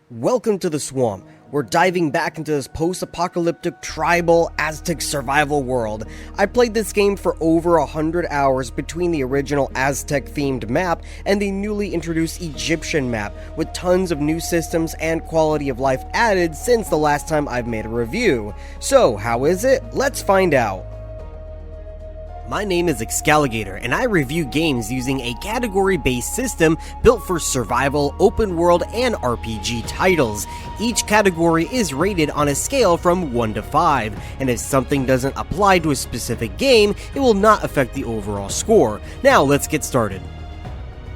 Welcome to the swamp. We're diving back into this post-apocalyptic tribal Aztec survival world. I played this game for over 100 hours between the original Aztec-themed map and the newly introduced Egyptian map, with tons of new systems and quality of life added since the last time I've made a review. So, how is it? Let's find out. My name is Excalligator, and I review games using a category-based system built for survival, open world, and RPG titles. Each category is rated on a scale from 1 to 5, and if something doesn't apply to a specific game, it will not affect the overall score. Now, let's get started.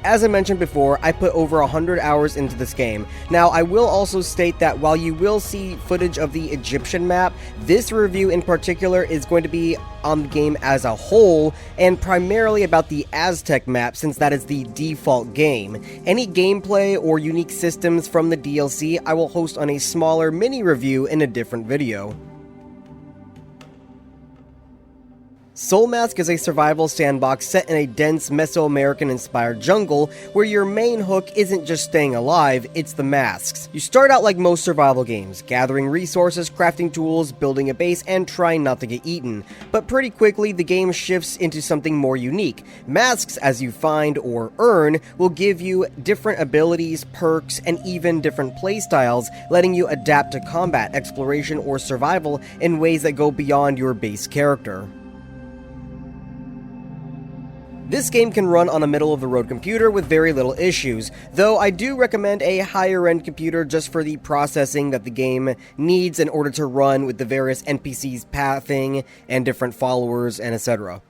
As I mentioned before, I put over 100 hours into this game. Now, I will also state that while you will see footage of the Egyptian map, this review in particular is going to be on the game as a whole, and primarily about the Aztec map since that is the default game. Any gameplay or unique systems from the DLC I will host on a smaller mini review in a different video. Soulmask is a survival sandbox set in a dense Mesoamerican-inspired jungle where your main hook isn't just staying alive, it's the masks. You start out like most survival games, gathering resources, crafting tools, building a base, and trying not to get eaten. But pretty quickly, the game shifts into something more unique. Masks, as you find or earn, will give you different abilities, perks, and even different playstyles, letting you adapt to combat, exploration, or survival in ways that go beyond your base character. This game can run on a middle-of-the-road computer with very little issues, though I do recommend a higher-end computer just for the processing that the game needs in order to run with the various NPCs pathing and different followers and etc.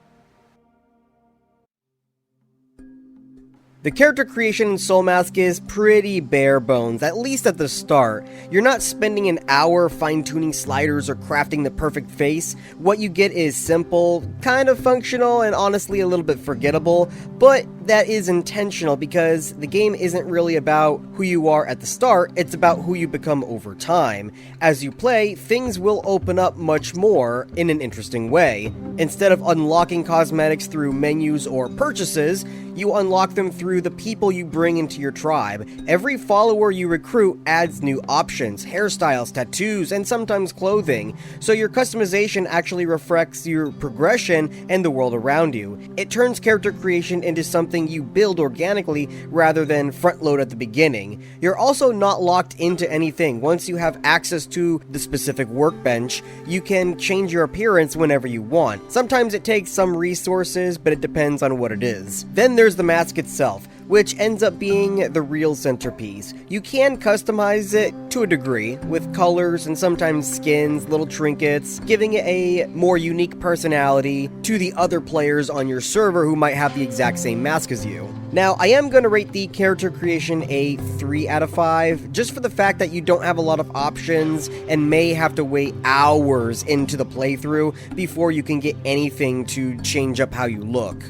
The character creation in Soulmask is pretty bare bones, at least at the start. You're not spending an hour fine-tuning sliders or crafting the perfect face. What you get is simple, kind of functional, and honestly a little bit forgettable, but that is intentional because the game isn't really about who you are at the start, it's about who you become over time. As you play, things will open up much more in an interesting way. Instead of unlocking cosmetics through menus or purchases, you unlock them through the people you bring into your tribe. Every follower you recruit adds new options, hairstyles, tattoos, and sometimes clothing, so your customization actually reflects your progression and the world around you. It turns character creation into something you build organically rather than front-load at the beginning. You're also not locked into anything. Once you have access to the specific workbench, you can change your appearance whenever you want. Sometimes it takes some resources, but it depends on what it is. Then there's the mask itself, which ends up being the real centerpiece. You can customize it to a degree, with colors and sometimes skins, little trinkets, giving it a more unique personality to the other players on your server who might have the exact same mask as you. Now, I am going to rate the character creation a 3 out of 5, just for the fact that you don't have a lot of options and may have to wait hours into the playthrough before you can get anything to change up how you look.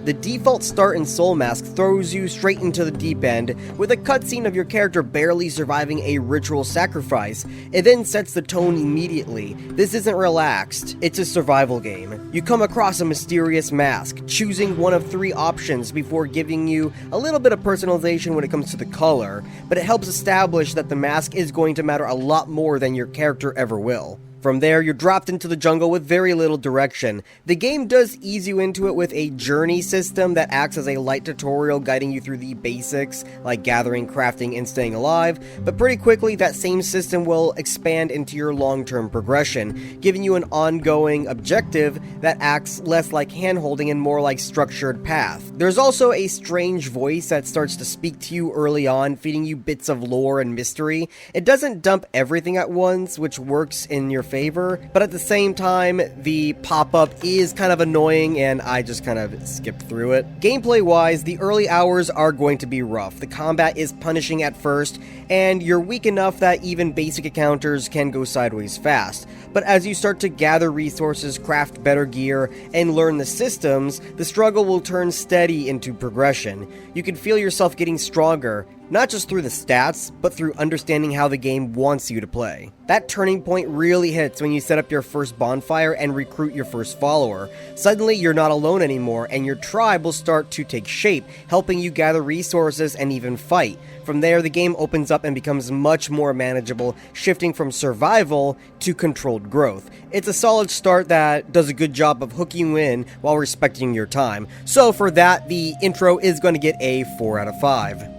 The default start in Soulmask throws you straight into the deep end, with a cutscene of your character barely surviving a ritual sacrifice. It then sets the tone immediately. This isn't relaxed, it's a survival game. You come across a mysterious mask, choosing one of 3 options before giving you a little bit of personalization when it comes to the color, but it helps establish that the mask is going to matter a lot more than your character ever will. From there, you're dropped into the jungle with very little direction. The game does ease you into it with a journey system that acts as a light tutorial guiding you through the basics, like gathering, crafting, and staying alive, but pretty quickly that same system will expand into your long-term progression, giving you an ongoing objective that acts less like hand-holding and more like structured path. There's also a strange voice that starts to speak to you early on, feeding you bits of lore and mystery. It doesn't dump everything at once, which works in your favor, but at the same time, the pop-up is kind of annoying and I just kind of skipped through it. Gameplay-wise, the early hours are going to be rough. The combat is punishing at first, and you're weak enough that even basic encounters can go sideways fast. But as you start to gather resources, craft better gear, and learn the systems, the struggle will turn steady into progression. You can feel yourself getting stronger. not just through the stats, but through understanding how the game wants you to play. That turning point really hits when you set up your first bonfire and recruit your first follower. Suddenly, you're not alone anymore, and your tribe will start to take shape, helping you gather resources and even fight. From there, the game opens up and becomes much more manageable, shifting from survival to controlled growth. It's a solid start that does a good job of hooking you in while respecting your time. So for that, the intro is going to get a 4 out of 5.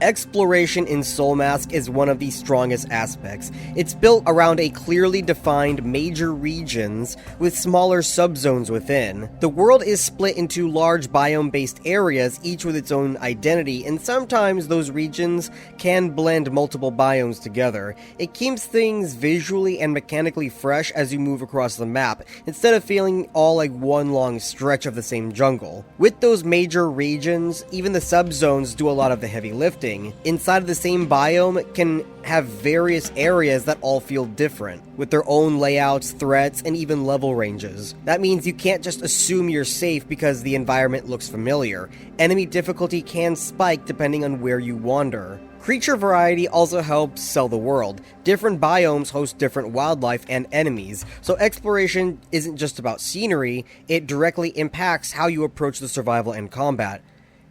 Exploration in Soulmask is one of the strongest aspects. It's built around a clearly defined major regions with smaller subzones within. The world is split into large biome-based areas, each with its own identity, and sometimes those regions can blend multiple biomes together. It keeps things visually and mechanically fresh as you move across the map, instead of feeling all like one long stretch of the same jungle. With those major regions, even the subzones do a lot of the heavy lifting. Inside of the same biome can have various areas that all feel different, with their own layouts, threats, and even level ranges. That means you can't just assume you're safe because the environment looks familiar. Enemy difficulty can spike depending on where you wander. Creature variety also helps sell the world. Different biomes host different wildlife and enemies, so exploration isn't just about scenery, it directly impacts how you approach the survival and combat.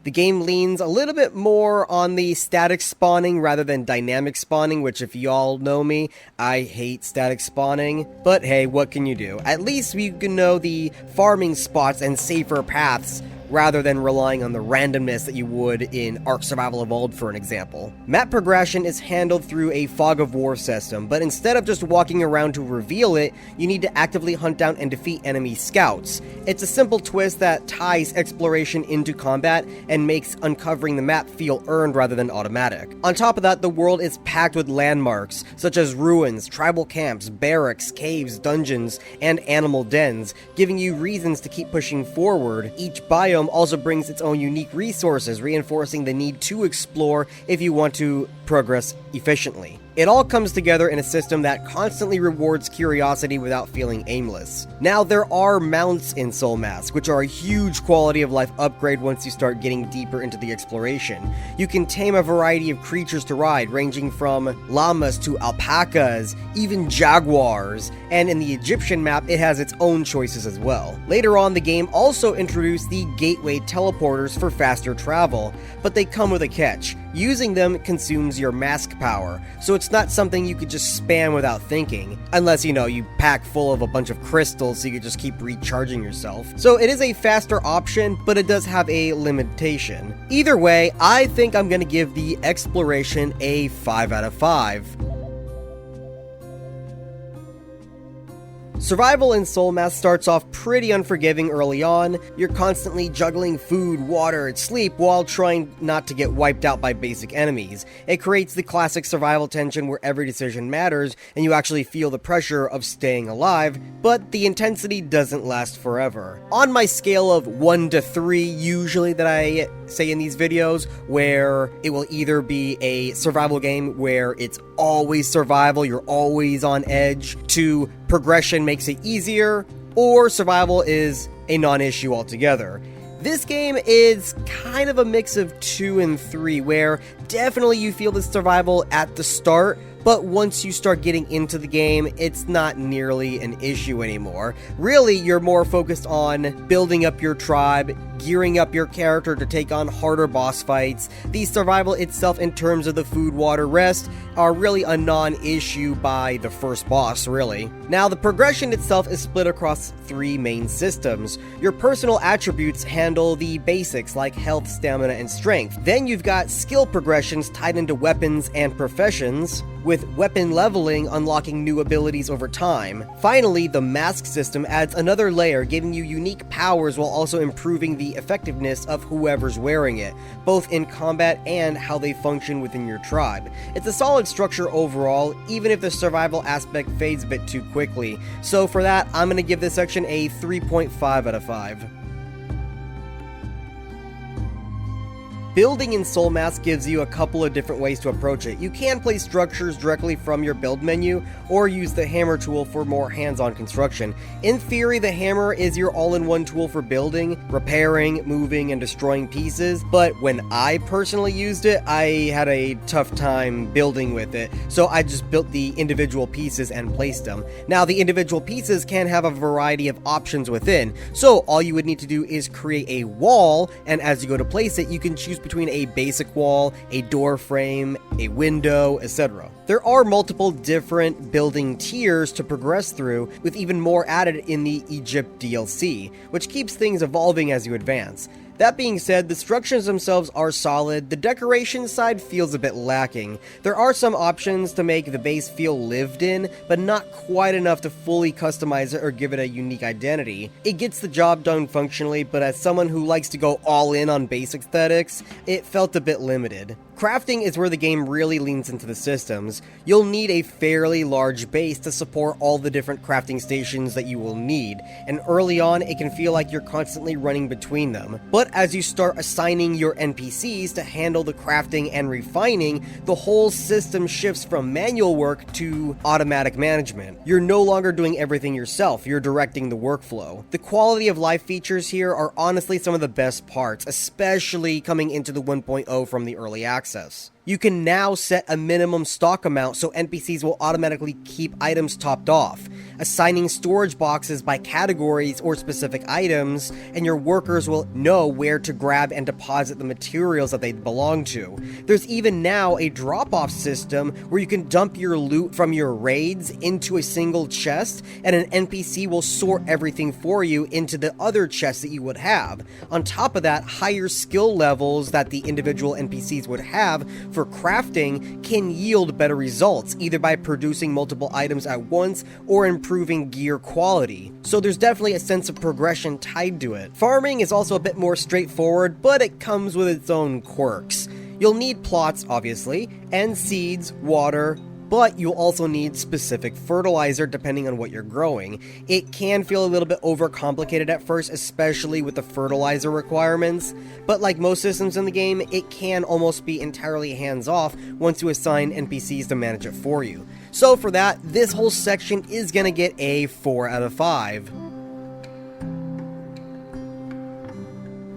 The game leans a little bit more on the static spawning rather than dynamic spawning, which if y'all know me, I hate static spawning. But hey, what can you do? At least we can know the farming spots and safer paths rather than relying on the randomness that you would in Ark Survival Evolved, for an example. Map progression is handled through a fog of war system, but instead of just walking around to reveal it, you need to actively hunt down and defeat enemy scouts. It's a simple twist that ties exploration into combat and makes uncovering the map feel earned rather than automatic. On top of that, the world is packed with landmarks, such as ruins, tribal camps, barracks, caves, dungeons, and animal dens, giving you reasons to keep pushing forward. Each biome also brings its own unique resources, reinforcing the need to explore if you want to progress efficiently. It all comes together in a system that constantly rewards curiosity without feeling aimless. Now, there are mounts in Soulmask, which are a huge quality of life upgrade once you start getting deeper into the exploration. You can tame a variety of creatures to ride, ranging from llamas to alpacas, even jaguars, and in the Egyptian map, it has its own choices as well. Later on, the game also introduced the gateway teleporters for faster travel, but they come with a catch. Using them consumes your mask power, so it's not something you could just spam without thinking, unless, you pack full of a bunch of crystals so you could just keep recharging yourself. So it is a faster option, but it does have a limitation. Either way, I think I'm gonna give the exploration a 5 out of 5. Survival in Soulmask starts off pretty unforgiving early on. You're constantly juggling food, water, and sleep while trying not to get wiped out by basic enemies. It creates the classic survival tension where every decision matters and you actually feel the pressure of staying alive, but the intensity doesn't last forever. On my scale of 1 to 3 usually that I say in these videos, where it will either be a survival game where it's always survival, you're always on edge, to progression makes it easier, or survival is a non-issue altogether. This game is kind of a mix of 2 and 3, where definitely you feel the survival at the start, but once you start getting into the game, it's not nearly an issue anymore. Really, you're more focused on building up your tribe, gearing up your character to take on harder boss fights. The survival itself, in terms of the food, water, rest, are really a non-issue by the first boss, really. Now, the progression itself is split across 3 main systems. Your personal attributes handle the basics like health, stamina, and strength. Then you've got skill progressions tied into weapons and professions, with weapon leveling unlocking new abilities over time. Finally, the mask system adds another layer, giving you unique powers while also improving the effectiveness of whoever's wearing it, both in combat and how they function within your tribe. It's a solid structure overall, even if the survival aspect fades a bit too quickly. So for that, I'm going to give this section a 3.5 out of 5. Building in Soulmask gives you a couple of different ways to approach it. You can place structures directly from your build menu, or use the hammer tool for more hands-on construction. In theory, the hammer is your all-in-one tool for building, repairing, moving, and destroying pieces, but when I personally used it, I had a tough time building with it, so I just built the individual pieces and placed them. Now, the individual pieces can have a variety of options within, so all you would need to do is create a wall, and as you go to place it, you can choose between a basic wall, a door frame, a window, etc. There are multiple different building tiers to progress through, with even more added in the Egypt DLC, which keeps things evolving as you advance. That being said, the structures themselves are solid, the decoration side feels a bit lacking. There are some options to make the base feel lived in, but not quite enough to fully customize it or give it a unique identity. It gets the job done functionally, but as someone who likes to go all in on base aesthetics, it felt a bit limited. Crafting is where the game really leans into the systems. You'll need a fairly large base to support all the different crafting stations that you will need, and early on it can feel like you're constantly running between them. But as you start assigning your NPCs to handle the crafting and refining, the whole system shifts from manual work to automatic management. You're no longer doing everything yourself, you're directing the workflow. The quality of life features here are honestly some of the best parts, especially coming into the 1.0 from the early access. You can now set a minimum stock amount so NPCs will automatically keep items topped off, assigning storage boxes by categories or specific items, and your workers will know where to grab and deposit the materials that they belong to. There's even now a drop-off system where you can dump your loot from your raids into a single chest, and an NPC will sort everything for you into the other chests that you would have. On top of that, higher skill levels that the individual NPCs would have for crafting can yield better results, either by producing multiple items at once or improving gear quality. So there's definitely a sense of progression tied to it. Farming is also a bit more straightforward, but it comes with its own quirks. You'll need plots, obviously, and seeds, water, but you'll also need specific fertilizer depending on what you're growing. It can feel a little bit overcomplicated at first, especially with the fertilizer requirements, but like most systems in the game, it can almost be entirely hands-off once you assign NPCs to manage it for you. So for that, this whole section is gonna get a 4 out of 5.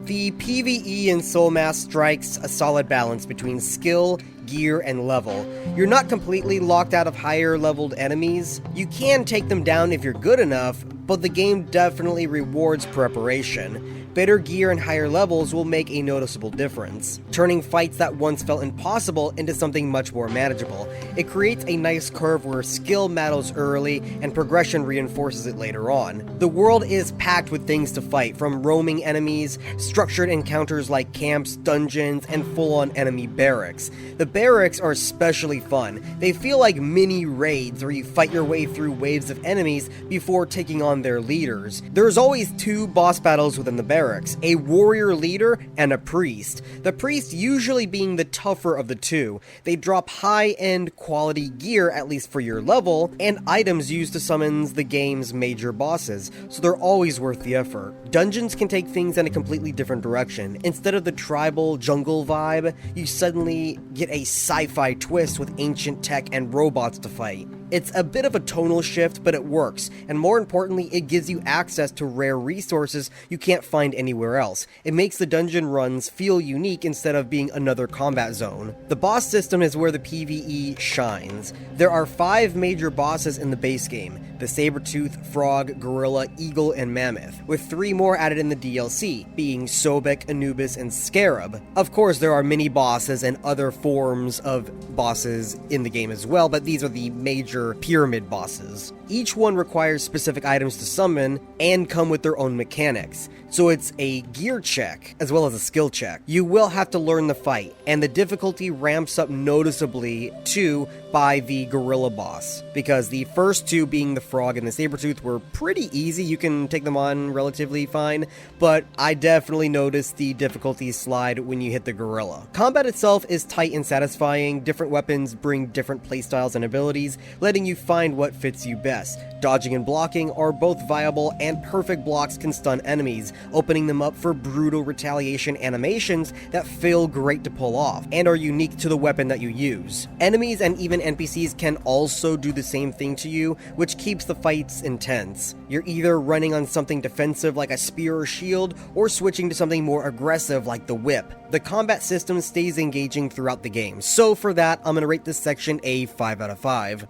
The PvE in Soulmask strikes a solid balance between skill, gear, and level. You're not completely locked out of higher leveled enemies. You can take them down if you're good enough, but the game definitely rewards preparation. Better gear and higher levels will make a noticeable difference, turning fights that once felt impossible into something much more manageable. It creates a nice curve where skill matters early and progression reinforces it later on. The world is packed with things to fight, from roaming enemies, structured encounters like camps, dungeons, and full-on enemy barracks. The barracks are especially fun. They feel like mini raids where you fight your way through waves of enemies before taking on their leaders. There's always 2 boss battles within the barracks, a warrior leader and a priest. The priest usually being the tougher of the two. They drop high-end quality gear, at least for your level, and items used to summon the game's major bosses, so they're always worth the effort. Dungeons can take things in a completely different direction. Instead of the tribal jungle vibe, you suddenly get a sci-fi twist with ancient tech and robots to fight. It's a bit of a tonal shift, but it works, and more importantly, it gives you access to rare resources you can't find anywhere else. It makes the dungeon runs feel unique instead of being another combat zone. The boss system is where the PvE shines. There are 5 major bosses in the base game: the Sabertooth, Frog, Gorilla, Eagle, and Mammoth, with 3 more added in the DLC, being Sobek, Anubis, and Scarab. Of course, there are mini bosses and other forms of bosses in the game as well, but these are the major pyramid bosses. Each one requires specific items to summon and come with their own mechanics, so it's a gear check as well as a skill check. You will have to learn the fight, and the difficulty ramps up noticeably too by the gorilla boss, because the first 2, being the Frog and the Sabertooth, were pretty easy. You can take them on relatively fine, but I definitely noticed the difficulty slide when you hit the gorilla. Combat itself is tight and satisfying. Different weapons bring different playstyles and abilities, letting you find what fits you best. yes, dodging and blocking are both viable, and perfect blocks can stun enemies, opening them up for brutal retaliation animations that feel great to pull off, and are unique to the weapon that you use. Enemies and even NPCs can also do the same thing to you, which keeps the fights intense. You're either running on something defensive like a spear or shield, or switching to something more aggressive like the whip. The combat system stays engaging throughout the game, so for that, I'm gonna rate this section a 5 out of 5.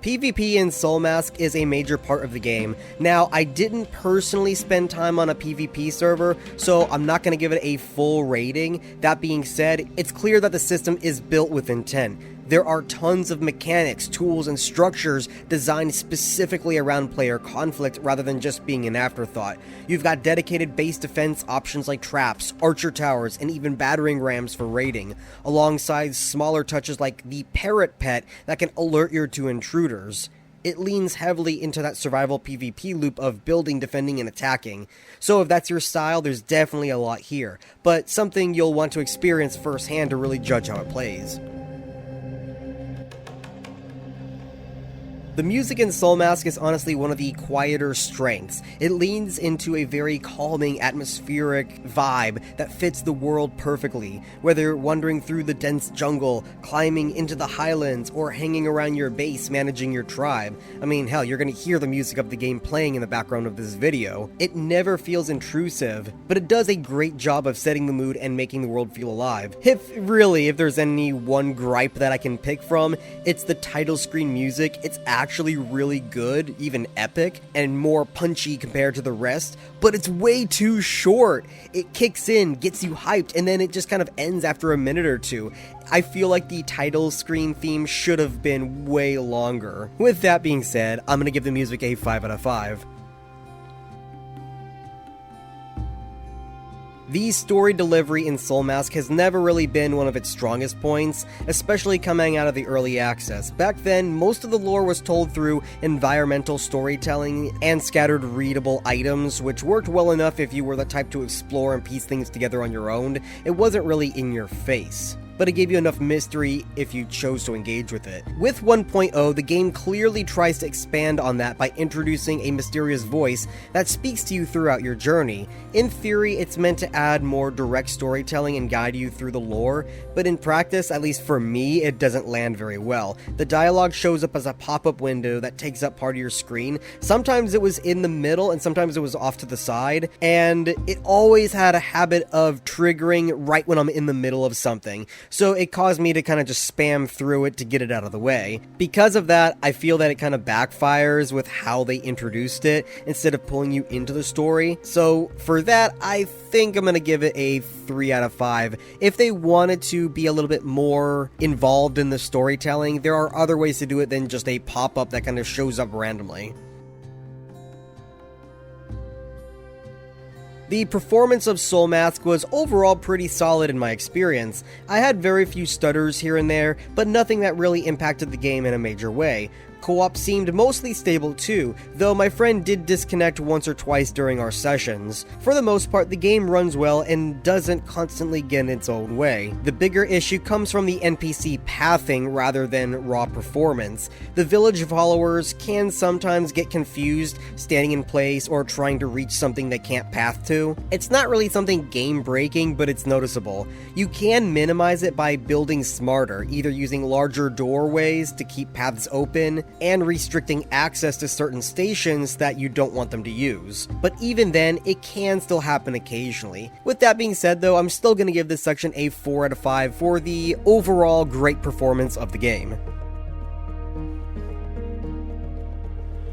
PvP in Soulmask is a major part of the game. Now, I didn't personally spend time on a PvP server, so I'm not going to give it a full rating. That being said, it's clear that the system is built with intent. There are tons of mechanics, tools, and structures designed specifically around player conflict rather than just being an afterthought. You've got dedicated base defense options like traps, archer towers, and even battering rams for raiding, alongside smaller touches like the parrot pet that can alert you to intruders. It leans heavily into that survival PvP loop of building, defending, and attacking. So if that's your style, there's definitely a lot here, but something you'll want to experience firsthand to really judge how it plays. The music in Soulmask is honestly one of the quieter strengths. It leans into a very calming, atmospheric vibe that fits the world perfectly, whether you're wandering through the dense jungle, climbing into the highlands, or hanging around your base managing your tribe. I mean, hell, you're gonna hear the music of the game playing in the background of this video. It never feels intrusive, but it does a great job of setting the mood and making the world feel alive. If there's any one gripe that I can pick from, it's the title screen music. It's actually really good, even epic, and more punchy compared to the rest, but it's way too short. It kicks in, gets you hyped, and then it just kind of ends after a minute or two. I feel like the title screen theme should have been way longer. With that being said, I'm gonna give the music a 5 out of 5. The story delivery in Soulmask has never really been one of its strongest points, especially coming out of the early access. Back then, most of the lore was told through environmental storytelling and scattered readable items, which worked well enough if you were the type to explore and piece things together on your own. It wasn't really in your face, but it gave you enough mystery if you chose to engage with it. With 1.0, the game clearly tries to expand on that by introducing a mysterious voice that speaks to you throughout your journey. In theory, it's meant to add more direct storytelling and guide you through the lore, but in practice, at least for me, it doesn't land very well. The dialogue shows up as a pop-up window that takes up part of your screen. Sometimes it was in the middle and sometimes it was off to the side, and it always had a habit of triggering right when I'm in the middle of something. So it caused me to kind of just spam through it to get it out of the way. Because of that, I feel that it kind of backfires with how they introduced it instead of pulling you into the story. So for that, I think I'm gonna give it a 3 out of 5. If they wanted to be a little bit more involved in the storytelling, there are other ways to do it than just a pop-up that kind of shows up randomly. The performance of Soulmask was overall pretty solid in my experience. I had very few stutters here and there, but nothing that really impacted the game in a major way. Co-op seemed mostly stable too, though my friend did disconnect once or twice during our sessions. For the most part, the game runs well and doesn't constantly get in its own way. The bigger issue comes from the NPC pathing rather than raw performance. The village followers can sometimes get confused, standing in place or trying to reach something they can't path to. It's not really something game-breaking, but it's noticeable. You can minimize it by building smarter, either using larger doorways to keep paths open, and restricting access to certain stations that you don't want them to use. But even then, it can still happen occasionally. With that being said though, I'm still gonna give this section a 4 out of 5 for the overall great performance of the game.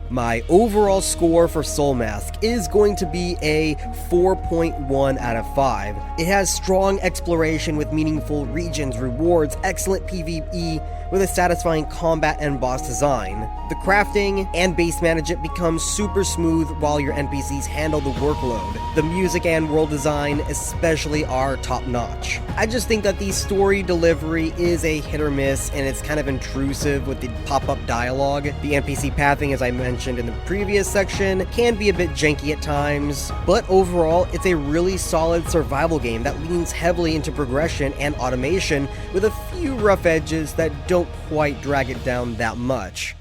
My overall score for Soulmask is going to be a 4.1 out of 5. It has strong exploration with meaningful regions, rewards, excellent PvE, with a satisfying combat and boss design. The crafting and base management becomes super smooth while your NPCs handle the workload. The music and world design especially are top notch. I just think that the story delivery is a hit or miss and it's kind of intrusive with the pop-up dialogue. The NPC pathing, as I mentioned mentioned in the previous section, can be a bit janky at times, but overall, it's a really solid survival game that leans heavily into progression and automation, with a few rough edges that don't quite drag it down that much.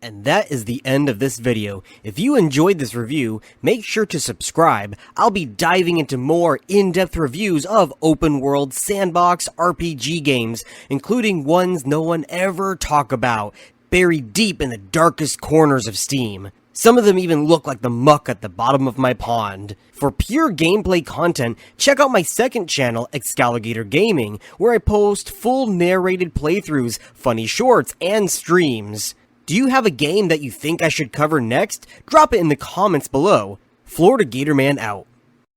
And that is the end of this video. If you enjoyed this review, make sure to subscribe. I'll be diving into more in-depth reviews of open-world sandbox RPG games, including ones no one ever talk about, buried deep in the darkest corners of Steam. Some of them even look like the muck at the bottom of my pond. For pure gameplay content, check out my second channel, Excalligator Gaming, where I post full narrated playthroughs, funny shorts, and streams. Do you have a game that you think I should cover next? Drop it in the comments below. Florida Gatorman out.